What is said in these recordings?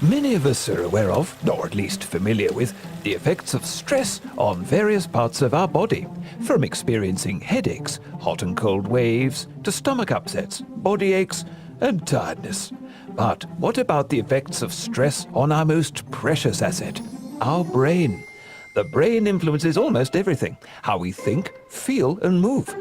Many of us are aware of, or at least familiar with, the effects of stress on various parts of our body, from experiencing headaches, hot and cold waves, to stomach upsets, body aches, and tiredness. But what about the effects of stress on our most precious asset, our brain? The brain influences almost everything, how we think, feel, and move.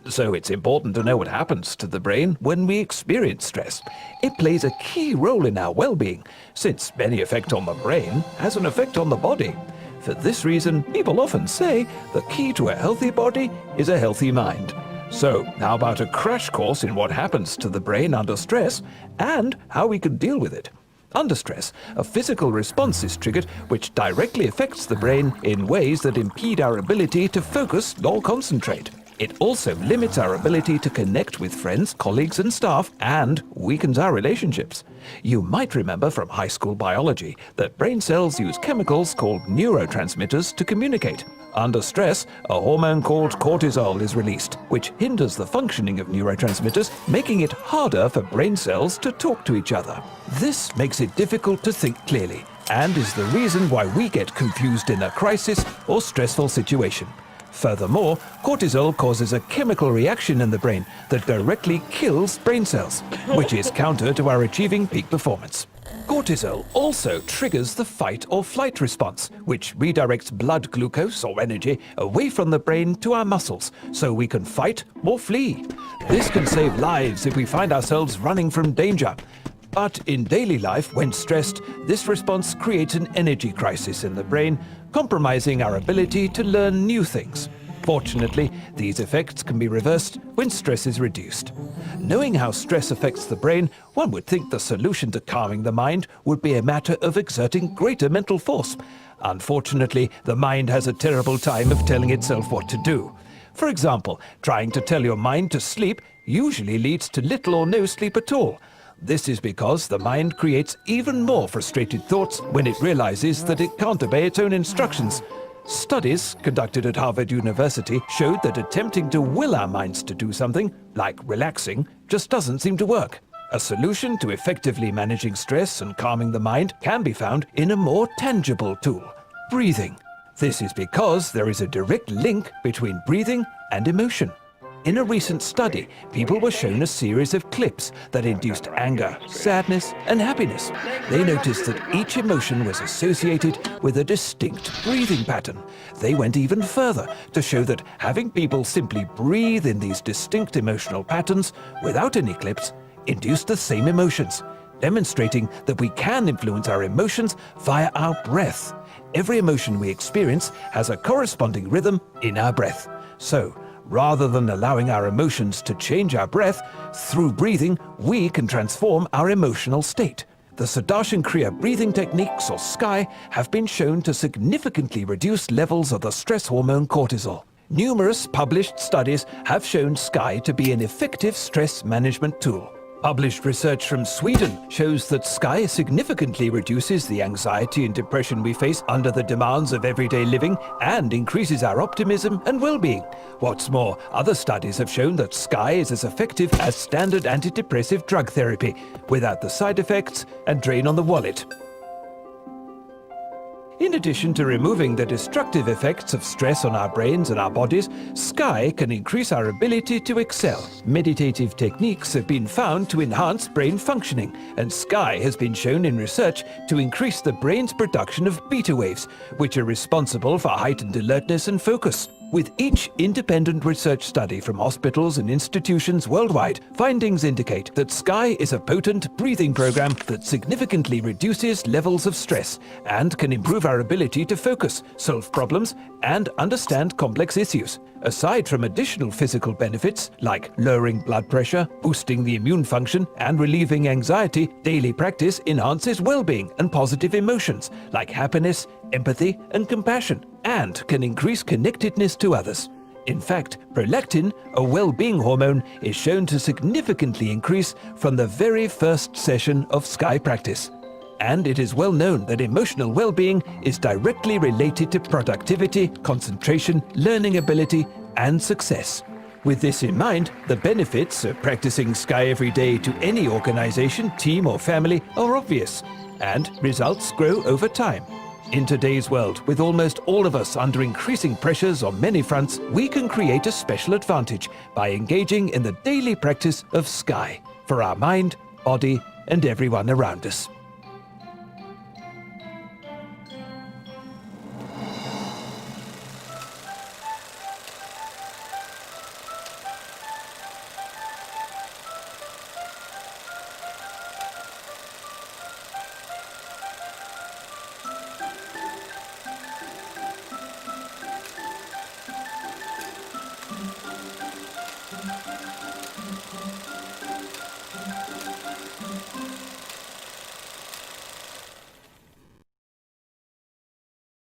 So it's important to know what happens to the brain when we experience stress. It plays a key role in our well-being, since any effect on the brain has an effect on the body. For this reason, people often say the key to a healthy body is a healthy mind. So, how about a crash course in what happens to the brain under stress and how we can deal with it? Under stress, a physical response is triggered which directly affects the brain in ways that impede our ability to focus or concentrate. It also limits our ability to connect with friends, colleagues, and staff, and weakens our relationships. You might remember from high school biology that brain cells use chemicals called neurotransmitters to communicate. Under stress, a hormone called cortisol is released, which hinders the functioning of neurotransmitters, making it harder for brain cells to talk to each other. This makes it difficult to think clearly, and is the reason why we get confused in a crisis or stressful situation. Furthermore, cortisol causes a chemical reaction in the brain that directly kills brain cells, which is counter to our achieving peak performance. Cortisol also triggers the fight or flight response, which redirects blood glucose or energy away from the brain to our muscles, so we can fight or flee. This can save lives if we find ourselves running from danger. But in daily life, when stressed, this response creates an energy crisis in the brain, compromising our ability to learn new things. Fortunately, these effects can be reversed when stress is reduced. Knowing how stress affects the brain, one would think the solution to calming the mind would be a matter of exerting greater mental force. Unfortunately, the mind has a terrible time of telling itself what to do. For example, trying to tell your mind to sleep usually leads to little or no sleep at all. This is because the mind creates even more frustrated thoughts when it realizes that it can't obey its own instructions. Studies conducted at Harvard University showed that attempting to will our minds to do something, like relaxing, just doesn't seem to work. A solution to effectively managing stress and calming the mind can be found in a more tangible tool: breathing. This is because there is a direct link between breathing and emotion. In a recent study, people were shown a series of clips that induced anger, sadness, and happiness. They noticed that each emotion was associated with a distinct breathing pattern. They went even further to show that having people simply breathe in these distinct emotional patterns without any clips induced the same emotions, demonstrating that we can influence our emotions via our breath. Every emotion we experience has a corresponding rhythm in our breath. So, rather than allowing our emotions to change our breath, through breathing, we can transform our emotional state. The Sudarshan Kriya breathing techniques, or SKY, have been shown to significantly reduce levels of the stress hormone cortisol. Numerous published studies have shown SKY to be an effective stress management tool. Published research from Sweden shows that SKY significantly reduces the anxiety and depression we face under the demands of everyday living and increases our optimism and well-being. What's more, other studies have shown that SKY is as effective as standard antidepressive drug therapy, without the side effects and drain on the wallet. In addition to removing the destructive effects of stress on our brains and our bodies, SKY can increase our ability to excel. Meditative techniques have been found to enhance brain functioning, and SKY has been shown in research to increase the brain's production of beta waves, which are responsible for heightened alertness and focus. With each independent research study from hospitals and institutions worldwide, findings indicate that SKY is a potent breathing program that significantly reduces levels of stress and can improve our ability to focus, solve problems, and understand complex issues. Aside from additional physical benefits like lowering blood pressure, boosting the immune function, and relieving anxiety, daily practice enhances well-being and positive emotions like happiness, empathy, and compassion, and can increase connectedness to others. In fact, prolactin, a well-being hormone, is shown to significantly increase from the very first session of SKY practice. And it is well known that emotional well-being is directly related to productivity, concentration, learning ability, and success. With this in mind, the benefits of practicing Sky every day to any organization, team or family are obvious, and results grow over time. In today's world, with almost all of us under increasing pressures on many fronts, we can create a special advantage by engaging in the daily practice of Sky for our mind, body, and everyone around us.